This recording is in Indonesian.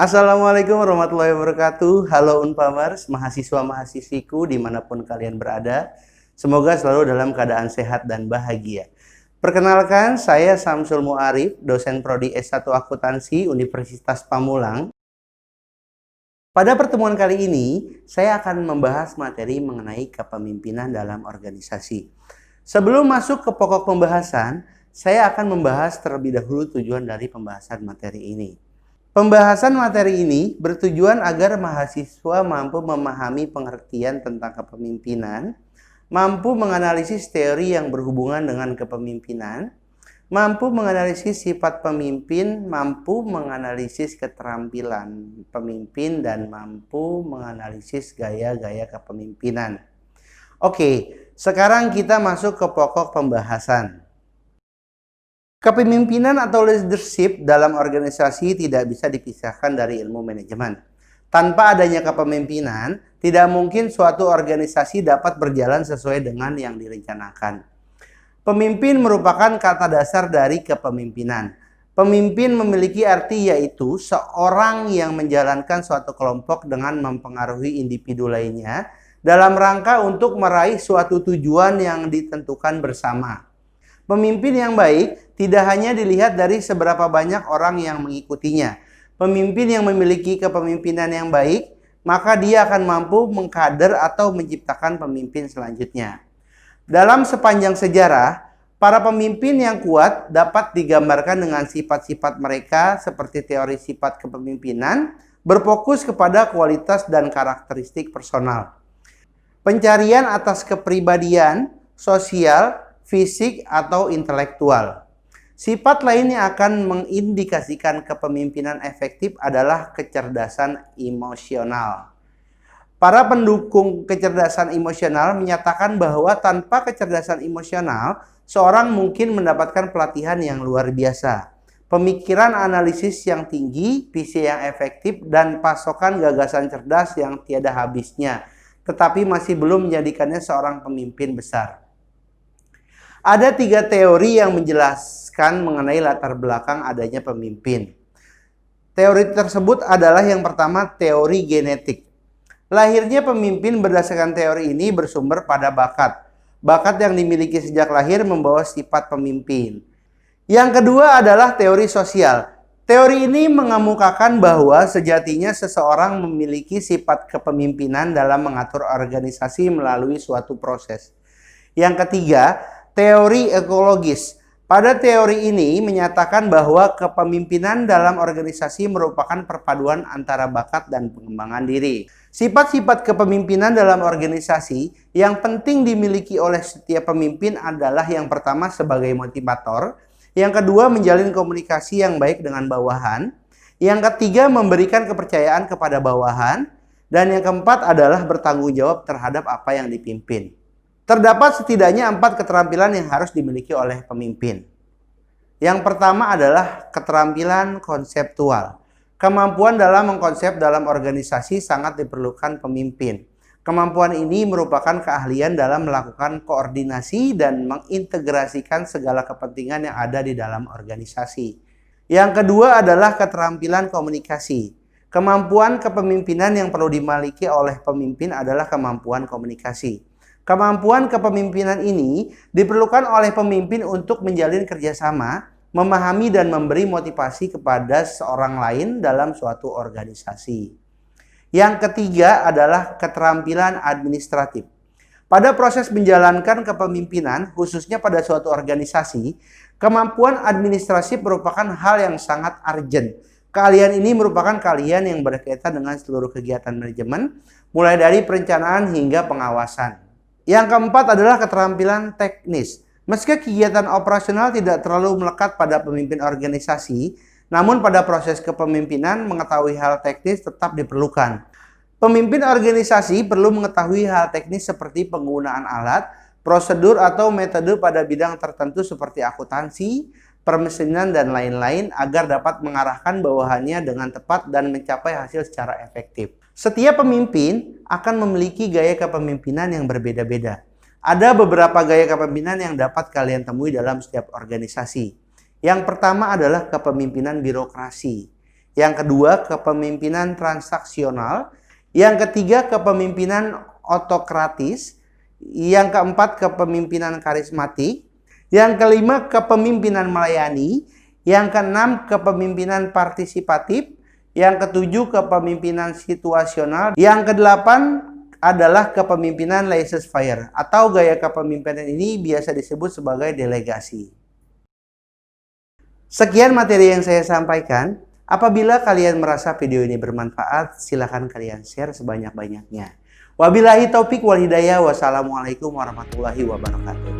Assalamualaikum warahmatullahi wabarakatuh. Halo Unpamers, mahasiswa-mahasiswiku dimanapun kalian berada. Semoga selalu dalam keadaan sehat dan bahagia. Perkenalkan, saya Samsul Muarif, dosen Prodi S1 Akuntansi Universitas Pamulang. Pada pertemuan kali ini, saya akan membahas materi mengenai kepemimpinan dalam organisasi. Sebelum masuk ke pokok pembahasan, saya akan membahas terlebih dahulu tujuan dari pembahasan materi ini. Pembahasan materi ini bertujuan agar mahasiswa mampu memahami pengertian tentang kepemimpinan, mampu menganalisis teori yang berhubungan dengan kepemimpinan, mampu menganalisis sifat pemimpin, mampu menganalisis keterampilan pemimpin, dan mampu menganalisis gaya-gaya kepemimpinan. Oke, sekarang kita masuk ke pokok pembahasan. Kepemimpinan atau leadership dalam organisasi tidak bisa dipisahkan dari ilmu manajemen. Tanpa adanya kepemimpinan, tidak mungkin suatu organisasi dapat berjalan sesuai dengan yang direncanakan. Pemimpin merupakan kata dasar dari kepemimpinan. Pemimpin memiliki arti yaitu seorang yang menjalankan suatu kelompok dengan mempengaruhi individu lainnya dalam rangka untuk meraih suatu tujuan yang ditentukan bersama. Pemimpin yang baik tidak hanya dilihat dari seberapa banyak orang yang mengikutinya. Pemimpin yang memiliki kepemimpinan yang baik, maka dia akan mampu mengkader atau menciptakan pemimpin selanjutnya. Dalam sepanjang sejarah, para pemimpin yang kuat dapat digambarkan dengan sifat-sifat mereka seperti teori sifat kepemimpinan, berfokus kepada kualitas dan karakteristik personal. Pencarian atas kepribadian, sosial, fisik, atau intelektual. Sifat lain yang akan mengindikasikan kepemimpinan efektif adalah kecerdasan emosional. Para pendukung kecerdasan emosional menyatakan bahwa tanpa kecerdasan emosional, seorang mungkin mendapatkan pelatihan yang luar biasa, pemikiran analisis yang tinggi, visi yang efektif, dan pasokan gagasan cerdas yang tiada habisnya, tetapi masih belum menjadikannya seorang pemimpin besar. Ada 3 teori yang menjelaskan mengenai latar belakang adanya pemimpin. Teori tersebut adalah yang pertama, teori genetik. Lahirnya pemimpin berdasarkan teori ini bersumber pada bakat. Bakat yang dimiliki sejak lahir membawa sifat pemimpin. Yang kedua adalah teori sosial. Teori ini mengemukakan bahwa sejatinya seseorang memiliki sifat kepemimpinan dalam mengatur organisasi melalui suatu proses. Yang ketiga, teori ekologis. Pada teori ini menyatakan bahwa kepemimpinan dalam organisasi merupakan perpaduan antara bakat dan pengembangan diri. Sifat-sifat kepemimpinan dalam organisasi yang penting dimiliki oleh setiap pemimpin adalah yang pertama sebagai motivator, yang kedua menjalin komunikasi yang baik dengan bawahan, yang ketiga memberikan kepercayaan kepada bawahan, dan yang keempat adalah bertanggung jawab terhadap apa yang dipimpin. Terdapat setidaknya 4 keterampilan yang harus dimiliki oleh pemimpin. Yang pertama adalah keterampilan konseptual. Kemampuan dalam mengkonsep dalam organisasi sangat diperlukan pemimpin. Kemampuan ini merupakan keahlian dalam melakukan koordinasi dan mengintegrasikan segala kepentingan yang ada di dalam organisasi. Yang kedua adalah keterampilan komunikasi. Kemampuan kepemimpinan yang perlu dimiliki oleh pemimpin adalah kemampuan komunikasi. Kemampuan kepemimpinan ini diperlukan oleh pemimpin untuk menjalin kerjasama, memahami dan memberi motivasi kepada seorang lain dalam suatu organisasi. Yang ketiga adalah keterampilan administratif. Pada proses menjalankan kepemimpinan, khususnya pada suatu organisasi, kemampuan administrasi merupakan hal yang sangat urgent. Keahlian ini merupakan keahlian yang berkaitan dengan seluruh kegiatan manajemen, mulai dari perencanaan hingga pengawasan. Yang keempat adalah keterampilan teknis. Meski kegiatan operasional tidak terlalu melekat pada pemimpin organisasi, namun pada proses kepemimpinan mengetahui hal teknis tetap diperlukan. Pemimpin organisasi perlu mengetahui hal teknis seperti penggunaan alat, prosedur atau metode pada bidang tertentu seperti akuntansi, permesinan, dan lain-lain agar dapat mengarahkan bawahannya dengan tepat dan mencapai hasil secara efektif. Setiap pemimpin akan memiliki gaya kepemimpinan yang berbeda-beda. Ada beberapa gaya kepemimpinan yang dapat kalian temui dalam setiap organisasi. Yang pertama adalah kepemimpinan birokrasi. Yang kedua, kepemimpinan transaksional. Yang ketiga, kepemimpinan otokratis. Yang keempat, kepemimpinan karismatik. Yang kelima, kepemimpinan melayani. Yang keenam, kepemimpinan partisipatif. Yang ketujuh, kepemimpinan situasional. Yang kedelapan adalah kepemimpinan laissez-faire, atau gaya kepemimpinan ini biasa disebut sebagai delegasi. Sekian materi yang saya sampaikan. Apabila kalian merasa video ini bermanfaat, silakan kalian share sebanyak-banyaknya. Wabillahi taufik wal hidayah. Wassalamualaikum warahmatullahi wabarakatuh.